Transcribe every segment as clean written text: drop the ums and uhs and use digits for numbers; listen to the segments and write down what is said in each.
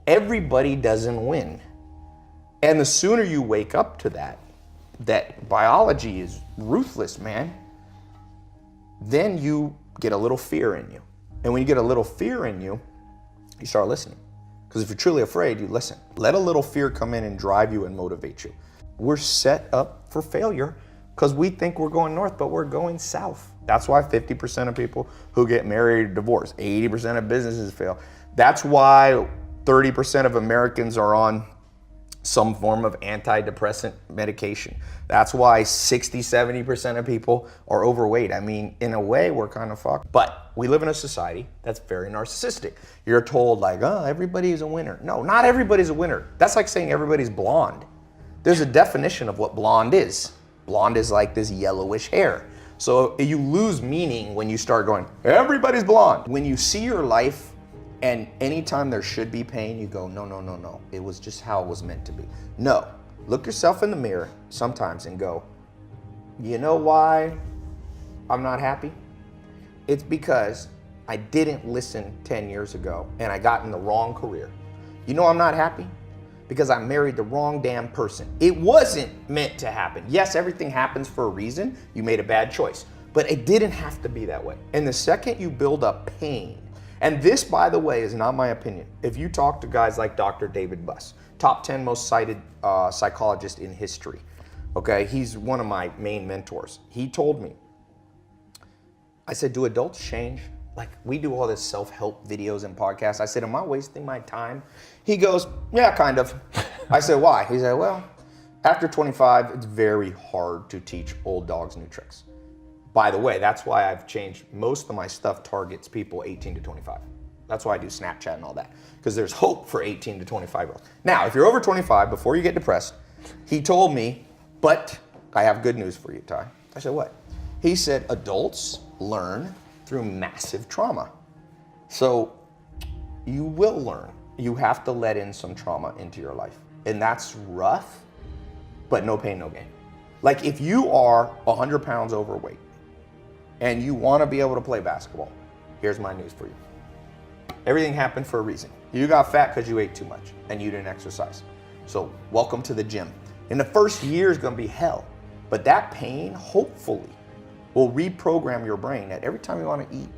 Everybody doesn't win. And the sooner you wake up to that biology is ruthless, man, then you get a little fear in you. And when you get a little fear in you, you start listening. Because if you're truly afraid, you listen. Let a little fear come in and drive you and motivate you. We're set up for failure because we think we're going north, but we're going south. That's why 50% of people who get married or divorced, 80% of businesses fail. That's why 30% of Americans are on some form of antidepressant medication. That's why 60-70% of people are overweight. I mean, in a way, we're kind of fucked. But we live in a society that's very narcissistic. You're told like, oh, everybody's a winner. No, not everybody's a winner. That's like saying everybody's blonde. There's a definition of what blonde is. Blonde is like this yellowish hair. So you lose meaning when you start going, everybody's blonde. When you see your life and anytime there should be pain, you go, no, no, no, no. It was just how it was meant to be. No, look yourself in the mirror sometimes and go, you know why I'm not happy? It's because I didn't listen 10 years ago and I got in the wrong career. You know I'm not happy? Because I married the wrong damn person. It wasn't meant to happen. Yes, everything happens for a reason. You made a bad choice, but it didn't have to be that way. And the second you build up pain, and this, by the way, is not my opinion. If you talk to guys like Dr. David Buss, top 10 most cited psychologist in history, okay? He's one of my main mentors. He told me, I said, do adults change? Like, we do all this self-help videos and podcasts. I said, am I wasting my time? He goes, yeah, kind of. I said, why? He said, well, after 25, it's very hard to teach old dogs new tricks. By the way, that's why I've changed most of my stuff targets people 18 to 25. That's why I do Snapchat and all that, because there's hope for 18 to 25-year-olds. Now, if you're over 25, before you get depressed, he told me, but I have good news for you, Ty. I said, what? He said, adults learn through massive trauma. So you will learn. You have to let in some trauma into your life. And that's rough, but no pain, no gain. Like if you are 100 pounds overweight, and you want to be able to play basketball, here's my news for you. Everything happened for a reason. You got fat because you ate too much and you didn't exercise. So welcome to the gym. And the first year is going to be hell, but that pain hopefully will reprogram your brain that every time you want to eat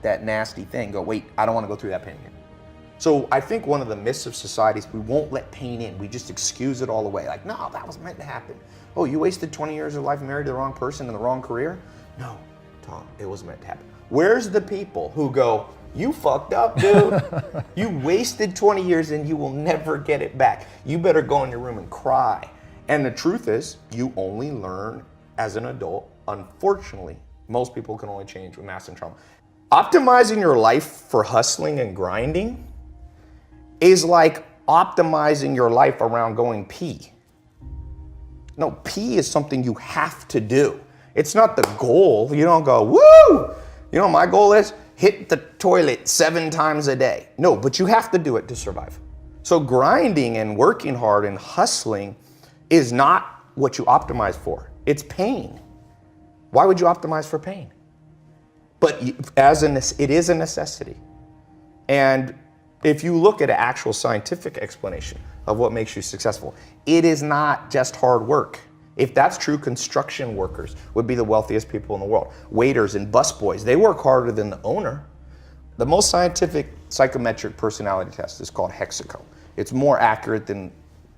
that nasty thing, go, wait, I don't want to go through that pain again. So I think one of the myths of society is we won't let pain in. We just excuse it all away. Like, no, that was meant to happen. Oh, you wasted 20 years of life and married the wrong person in the wrong career? No. Tom, it was meant to happen. Where's the people who go, you fucked up, dude. You wasted 20 years and you will never get it back. You better go in your room and cry. And the truth is, you only learn as an adult. Unfortunately, most people can only change with massive trauma. Optimizing your life for hustling and grinding is like optimizing your life around going pee. No, pee is something you have to do. It's not the goal. You don't go, woo! You know, my goal is hit the toilet 7 times a day. No, but you have to do it to survive. So grinding and working hard and hustling is not what you optimize for. It's pain. Why would you optimize for pain? But it is a necessity. And if you look at an actual scientific explanation of what makes you successful, it is not just hard work. If that's true, construction workers would be the wealthiest people in the world. Waiters and busboys, they work harder than the owner. The most scientific psychometric personality test is called Hexaco. It's more accurate than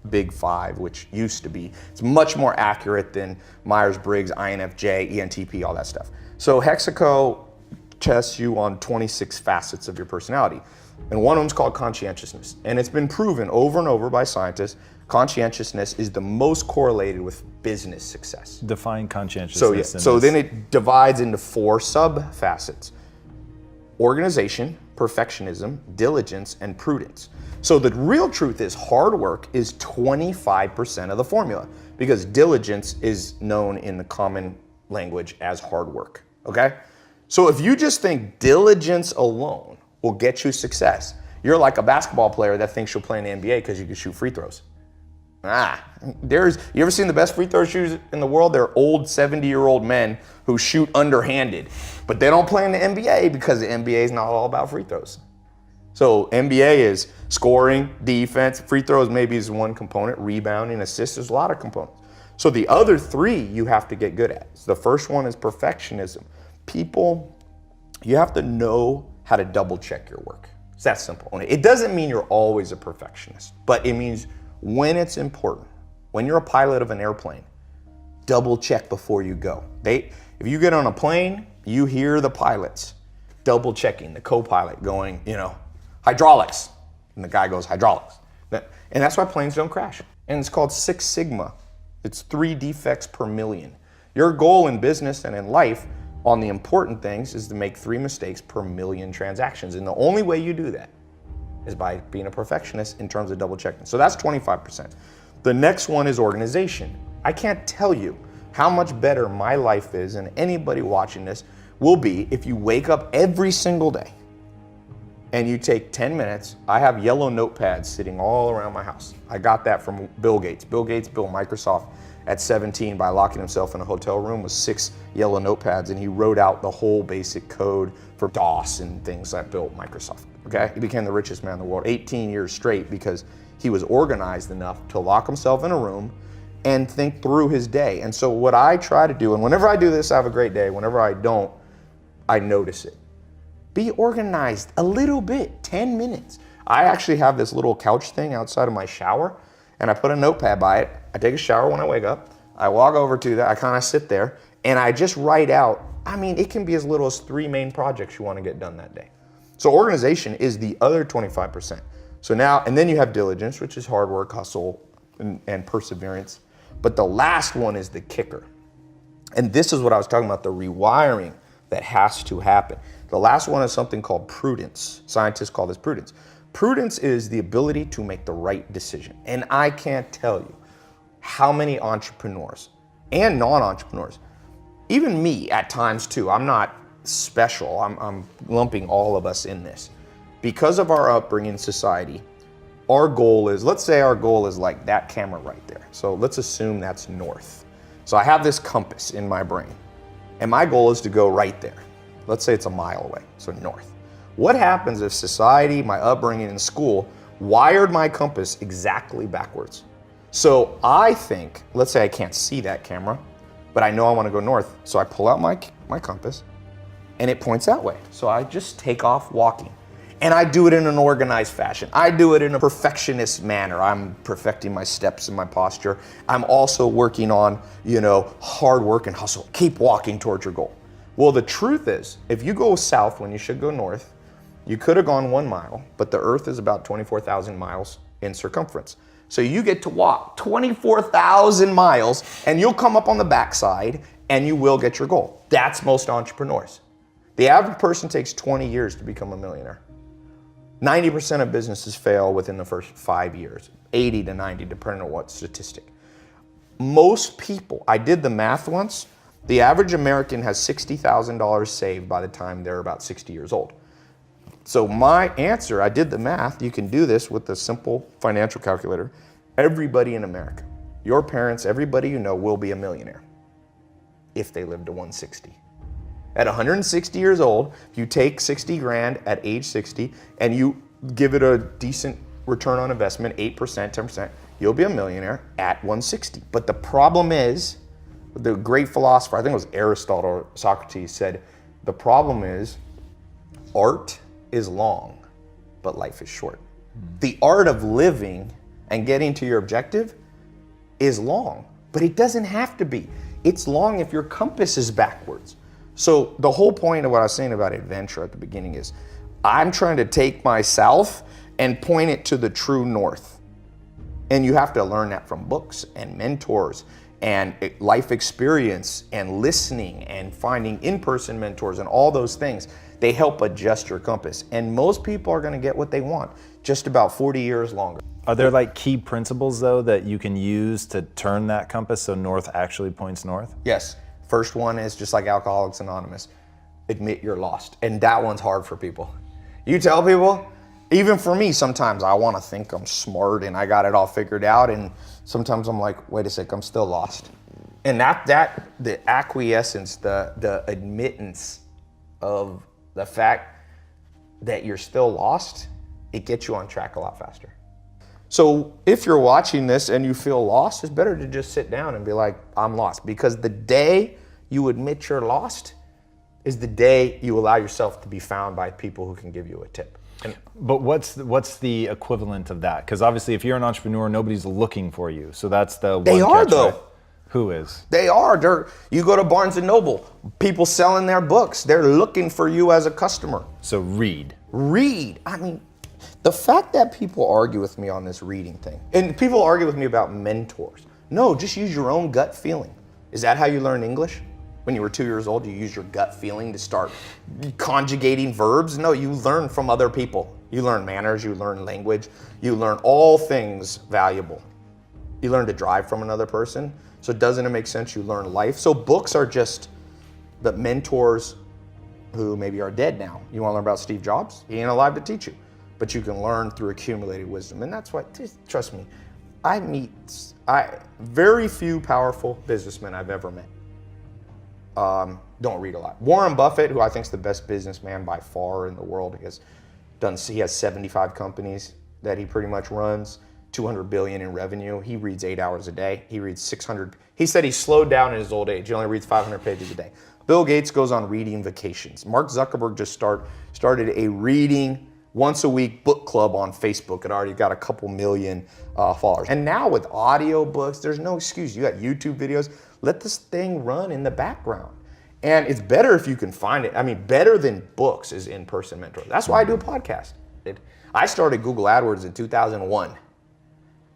Big Five, which used to be. It's much more accurate than Myers-Briggs, INFJ, ENTP, all that stuff. So Hexaco tests you on 26 facets of your personality. And one of them is called conscientiousness. And it's been proven over and over by scientists, conscientiousness is the most correlated with business success. Define conscientiousness. So then it divides into 4 sub-facets. Organization, perfectionism, diligence, and prudence. So the real truth is hard work is 25% of the formula because diligence is known in the common language as hard work, okay? So if you just think diligence alone will get you success, you're like a basketball player that thinks you'll play in the NBA because you can shoot free throws. You ever seen the best free throw shooters in the world? They're old 70-year-old men who shoot underhanded, but they don't play in the NBA because the NBA is not all about free throws. So NBA is scoring, defense, free throws maybe is one component, rebounding, assists, there's a lot of components. So the other three you have to get good at. So the first one is perfectionism. People, you have to know how to double check your work. It's that simple. It doesn't mean you're always a perfectionist, but it means when it's important, when you're a pilot of an airplane, double check before you go. If you get on a plane, you hear the pilots double checking, the co-pilot going, hydraulics. And the guy goes, hydraulics. And that's why planes don't crash. And it's called 6 Sigma. It's 3 defects per million. Your goal in business and in life on the important things is to make 3 mistakes per million transactions. And the only way you do that is by being a perfectionist in terms of double checking. So that's 25%. The next one is organization. I can't tell you how much better my life is, and anybody watching this will be, if you wake up every single day and you take 10 minutes. I have yellow notepads sitting all around my house. I got that from Bill Gates. Bill Gates built Microsoft at 17 by locking himself in a hotel room with 6 yellow notepads, and he wrote out the whole basic code for DOS and things that built Microsoft, okay? He became the richest man in the world 18 years straight because he was organized enough to lock himself in a room and think through his day. And so what I try to do, and whenever I do this, I have a great day. Whenever I don't, I notice it. Be organized a little bit, 10 minutes. I actually have this little couch thing outside of my shower, and I put a notepad by it. I take a shower when I wake up. I walk over to that, I kind of sit there, and I just write out, it can be as little as 3 main projects you want to get done that day. So organization is the other 25%. So now, and then you have diligence, which is hard work, hustle, and perseverance. But the last one is the kicker. And this is what I was talking about, the rewiring that has to happen. The last one is something called prudence. Scientists call this prudence. Prudence is the ability to make the right decision. And I can't tell you how many entrepreneurs and non-entrepreneurs, even me at times too, I'm not special, I'm lumping all of us in this. Because of our upbringing in society, our goal is, let's say our goal is like that camera right there. So let's assume that's north. So I have this compass in my brain, and my goal is to go right there. Let's say it's a mile away, so north. What happens if society, my upbringing in school, wired my compass exactly backwards? So I think, let's say I can't see that camera, but I know I want to go north. So I pull out my compass, and it points that way. So I just take off walking. And I do it in an organized fashion. I do it in a perfectionist manner. I'm perfecting my steps and my posture. I'm also working on, hard work and hustle. Keep walking towards your goal. Well, the truth is, if you go south when you should go north, you could have gone 1 mile, but the earth is about 24,000 miles in circumference. So you get to walk 24,000 miles, and you'll come up on the backside, and you will get your goal. That's most entrepreneurs. The average person takes 20 years to become a millionaire. 90% of businesses fail within the first 5 years, 80 to 90, depending on what statistic. Most people, I did the math once, the average American has $60,000 saved by the time they're about 60 years old. So my answer, I did the math, you can do this with a simple financial calculator. Everybody in America, your parents, everybody you know will be a millionaire if they live to 160. At 160 years old, if you take 60 grand at age 60 and you give it a decent return on investment, 8%, 10%, you'll be a millionaire at 160. But the problem is, the great philosopher, I think it was Aristotle or Socrates, said, the problem is art is long, but life is short. The art of living and getting to your objective is long, but it doesn't have to be. It's long if your compass is backwards. So the whole point of what I was saying about adventure at the beginning is I'm trying to take my south and point it to the true north. And you have to learn that from books and mentors and life experience and listening and finding in-person mentors and all those things. They help adjust your compass. And most people are gonna get what they want just about 40 years longer. Are there like key principles though that you can use to turn that compass so north actually points north? Yes. First one is just like Alcoholics Anonymous, admit you're lost. And that one's hard for people. You tell people, even for me, sometimes I want to think I'm smart and I got it all figured out. And sometimes I'm like, wait a sec, I'm still lost. And the acquiescence, the admittance of the fact that you're still lost it gets you on track a lot faster. So if you're watching this and you feel lost, it's better to just sit down and be like, I'm lost. Because the day you admit you're lost is the day you allow yourself to be found by people who can give you a tip. But what's the equivalent of that? Because obviously if you're an entrepreneur, nobody's looking for you. So that's the one They are catch, though. right? Who is? They are. You go to Barnes & Noble, people selling their books. They're looking for you as a customer. So read. Read. I mean, the fact that people argue with me on this reading thing, and people argue with me about mentors. No, just use your own gut feeling. Is that how you learn English? When you were 2 years old, you use your gut feeling to start conjugating verbs? No, you learn from other people. You learn manners, you learn language, you learn all things valuable. You learn to drive from another person. So doesn't it make sense you learn life? So books are just the mentors who maybe are dead now. You want to learn about Steve Jobs? He ain't alive to teach you. But you can learn through accumulated wisdom. And that's why, trust me, very few powerful businessmen I've ever met don't read a lot. Warren Buffett, who I think is the best businessman by far in the world, he has 75 companies that he pretty much runs, 200 billion in revenue. He reads 8 hours a day. He reads 600. He said he slowed down in his old age. He only reads 500 pages a day. Bill Gates goes on reading vacations. Mark Zuckerberg just started a reading once a week book club on Facebook. It already got a couple million followers. And now with audio books, there's no excuse. You got YouTube videos. Let this thing run in the background. And it's better if you can find it. I mean, better than books is in-person mentoring. That's why I do a podcast. I started Google AdWords in 2001.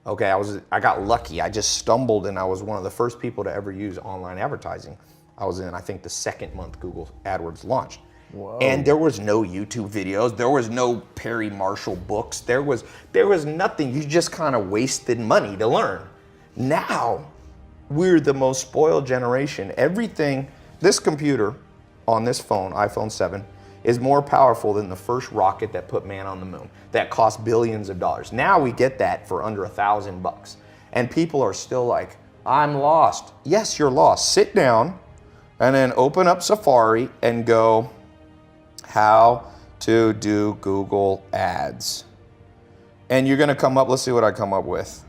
Okay, I got lucky. I just stumbled and I was one of the first people to ever use online advertising. I was in, I think, the second month Google AdWords launched. Whoa. And there was no YouTube videos. There was no Perry Marshall books. There was nothing. You just kind of wasted money to learn. Now, we're the most spoiled generation. Everything, this computer on this phone, iPhone 7, is more powerful than the first rocket that put man on the moon. That cost billions of dollars. Now we get that for under $1,000. And people are still like, I'm lost. Yes, you're lost. Sit down and then open up Safari and go, how to do Google Ads. And you're gonna come up, let's see what I come up with.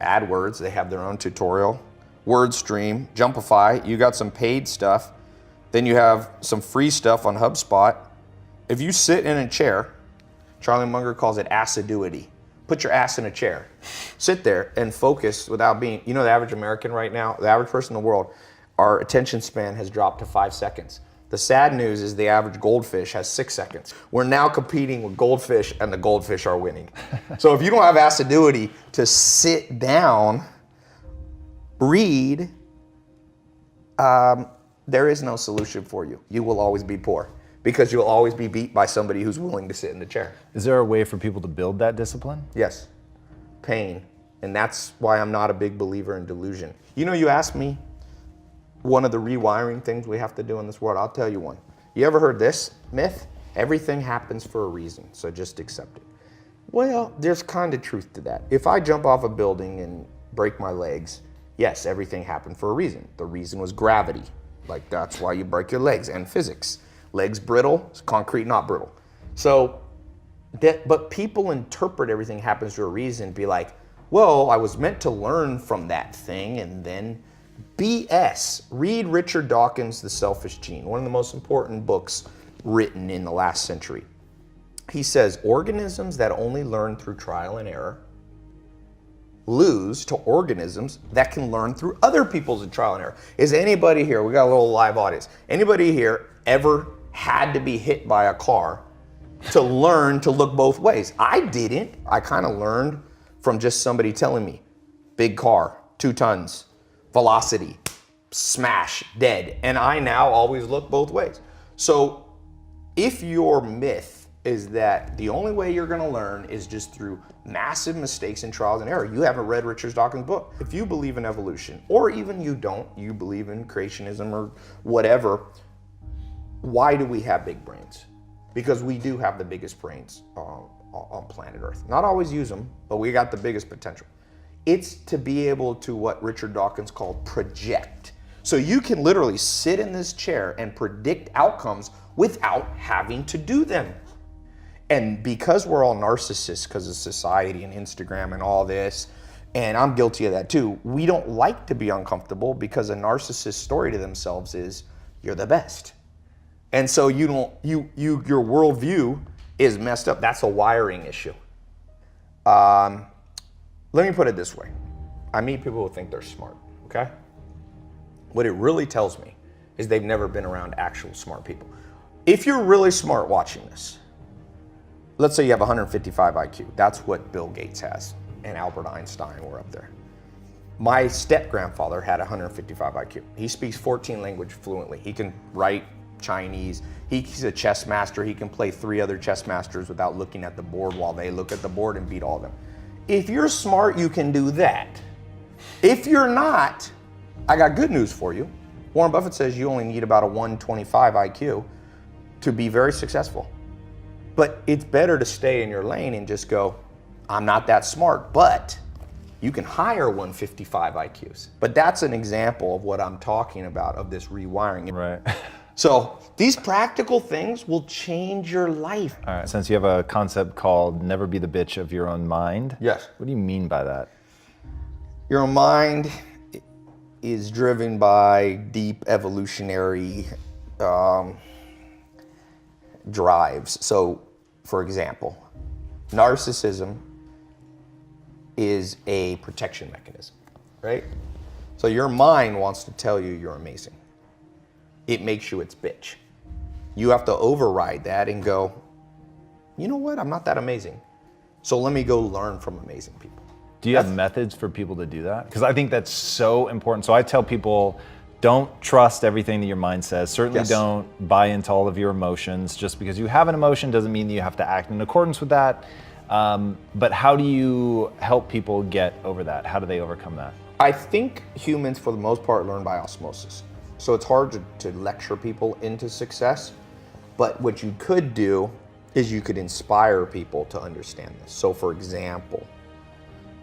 AdWords, they have their own tutorial. WordStream, Jumpify, you got some paid stuff. Then you have some free stuff on HubSpot. If you sit in a chair, Charlie Munger calls it assiduity. Put your ass in a chair. Sit there and focus without being, the average American right now, the average person in the world, our attention span has dropped to 5 seconds. The sad news is the average goldfish has 6 seconds. We're now competing with goldfish and the goldfish are winning. So if you don't have assiduity to sit down, read, there is no solution for you. You will always be poor because you'll always be beat by somebody who's willing to sit in the chair. Is there a way for people to build that discipline? Yes, pain. And that's why I'm not a big believer in delusion. You asked me one of the rewiring things we have to do in this world. I'll tell you one. You ever heard this myth? Everything happens for a reason, so just accept it. Well, there's kind of truth to that. If I jump off a building and break my legs, yes, everything happened for a reason. The reason was gravity. Like that's why you break your legs, and physics. Legs brittle, concrete not brittle. So, but people interpret everything happens for a reason, be like, well, I was meant to learn from that thing, and then BS. Read Richard Dawkins' The Selfish Gene, one of the most important books written in the last century. He says, organisms that only learn through trial and error lose to organisms that can learn through other people's trial and error. Is anybody here, we got a little live audience, anybody here ever had to be hit by a car to learn to look both ways? I didn't. I kind of learned from just somebody telling me, big car, 2 tons, velocity, smash, dead. And I now always look both ways. So if your myth is that the only way you're gonna learn is just through massive mistakes and trials and error, you haven't read Richard Dawkins' book. If you believe in evolution, or even you don't, you believe in creationism or whatever, why do we have big brains? Because we do have the biggest brains on planet Earth. Not always use them, but we got the biggest potential. It's to be able to, what Richard Dawkins called, project. So you can literally sit in this chair and predict outcomes without having to do them. And because we're all narcissists because of society and Instagram and all this, and I'm guilty of that too, we don't like to be uncomfortable because a narcissist's story to themselves is, you're the best. And so your worldview is messed up. That's a wiring issue. Let me put it this way. I meet people who think they're smart, okay? What it really tells me is they've never been around actual smart people. If you're really smart watching this, let's say you have 155 IQ. That's what Bill Gates has, and Albert Einstein were up there. My step-grandfather had 155 IQ. He speaks 14 languages fluently. He can write Chinese. He's a chess master. He can play 3 other chess masters without looking at the board while they look at the board and beat all of them. If you're smart, you can do that. If you're not, I got good news for you. Warren Buffett says you only need about a 125 IQ to be very successful. But it's better to stay in your lane and just go, I'm not that smart, but you can hire 155 IQs. But that's an example of what I'm talking about, of this rewiring. Right. So these practical things will change your life. All right, since you have a concept called never be the bitch of your own mind. Yes. What do you mean by that? Your mind is driven by deep evolutionary drives. So, for example, narcissism is a protection mechanism, right? So your mind wants to tell you you're amazing. It makes you its bitch. You have to override that and go, you know what, I'm not that amazing. So let me go learn from amazing people. Do you have methods for people to do that? Because I think that's so important. So I tell people, don't trust everything that your mind says. Certainly don't buy into all of your emotions. Just because you have an emotion doesn't mean that you have to act in accordance with that. But how do you help people get over that? How do they overcome that? I think humans, for the most part, learn by osmosis. So it's hard to lecture people into success. But what you could do is you could inspire people to understand this. So for example,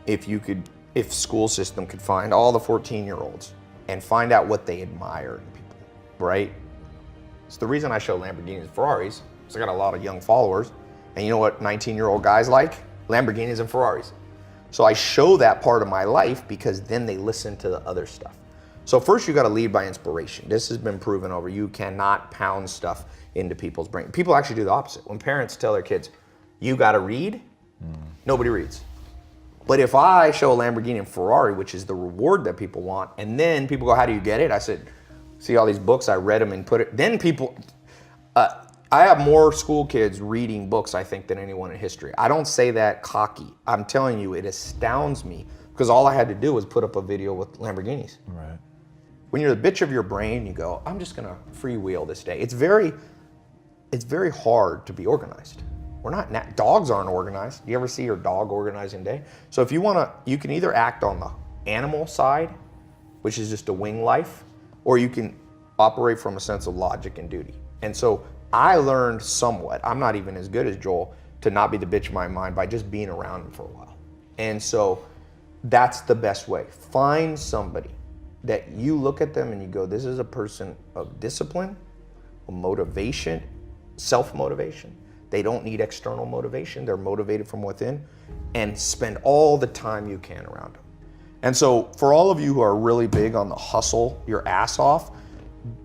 if school system could find all the 14-year-olds and find out what they admire in people, right? It's the reason I show Lamborghinis and Ferraris, because I got a lot of young followers. And you know what 19-year-old guys like? Lamborghinis and Ferraris. So I show that part of my life because then they listen to the other stuff. So first you gotta lead by inspiration. This has been proven over. You cannot pound stuff into people's brain. People actually do the opposite. When parents tell their kids, you gotta read, nobody reads. But if I show a Lamborghini and Ferrari, which is the reward that people want, and then people go, how do you get it? I said, see all these books, I read them and put it, then people, I have more school kids reading books, I think, than anyone in history. I don't say that cocky. I'm telling you, it astounds me because all I had to do was put up a video with Lamborghinis. Right. When you're the bitch of your brain, you go, I'm just gonna freewheel this day. It's very hard to be organized. We're not, dogs aren't organized. You ever see your dog organizing day? So if you wanna, you can either act on the animal side, which is just a wing life, or you can operate from a sense of logic and duty. And so I learned somewhat, I'm not even as good as Joel, to not be the bitch of my mind by just being around him for a while. And so that's the best way. Find somebody that you look at them and you go, this is a person of discipline, of motivation, self-motivation. They don't need external motivation. They're motivated from within, and spend all the time you can around them. And so for all of you who are really big on the hustle your ass off,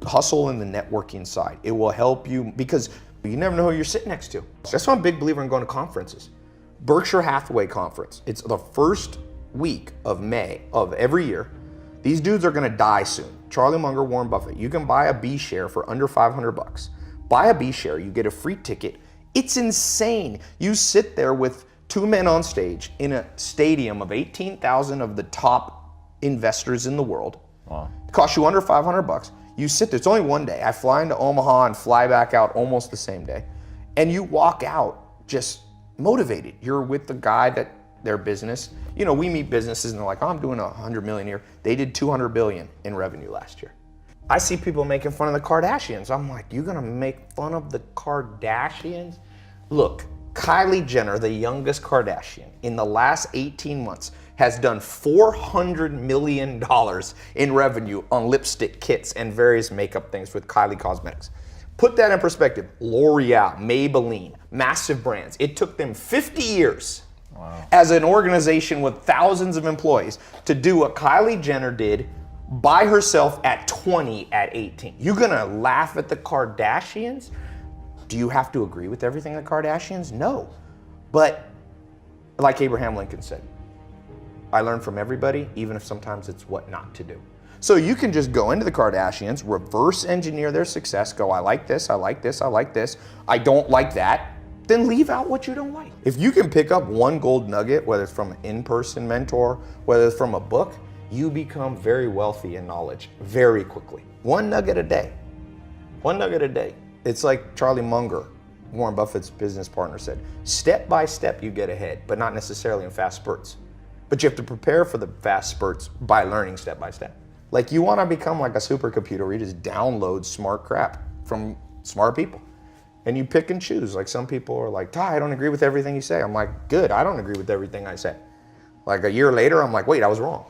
hustle in the networking side. It will help you because you never know who you're sitting next to. That's why I'm a big believer in going to conferences. Berkshire Hathaway conference. It's the first week of May of every year. These dudes are gonna die soon. Charlie Munger, Warren Buffett. You can buy a B share for under 500 bucks. Buy a B share, you get a free ticket. It's insane. You sit there with 2 men on stage in a stadium of 18,000 of the top investors in the world. Wow. It costs you under 500 bucks. You sit there, it's only one day. I fly into Omaha and fly back out almost the same day. And you walk out just motivated. You're with the guy that their business, you know, we meet businesses and they're like, oh, I'm doing 100 million a year. They did 200 billion in revenue last year. I see people making fun of the Kardashians. I'm like, you're gonna make fun of the Kardashians? Look, Kylie Jenner, the youngest Kardashian, in the last 18 months has done $400 million in revenue on lipstick kits and various makeup things with Kylie Cosmetics. Put that in perspective. L'Oreal, Maybelline, massive brands. It took them 50 years as an organization with thousands of employees to do what Kylie Jenner did by herself at 20 at 18. You're gonna laugh at the Kardashians? Do you have to agree with everything the Kardashians? No. But like Abraham Lincoln said, I learn from everybody, even if sometimes it's what not to do. So you can just go into the Kardashians, reverse engineer their success, go, I like this, I like this, I like this, I don't like that, then leave out what you don't like. If you can pick up one gold nugget, whether it's from an in-person mentor, whether it's from a book, you become very wealthy in knowledge very quickly. One nugget a day. One nugget a day. It's like Charlie Munger, Warren Buffett's business partner, said, step by step you get ahead, but not necessarily in fast spurts. But you have to prepare for the fast spurts by learning step by step. Like you want to become like a supercomputer where you just download smart crap from smart people. And you pick and choose. Like some people are like, Tai, I don't agree with everything you say. I'm like, good, I don't agree with everything I say. Like a year later, I'm like, wait, I was wrong.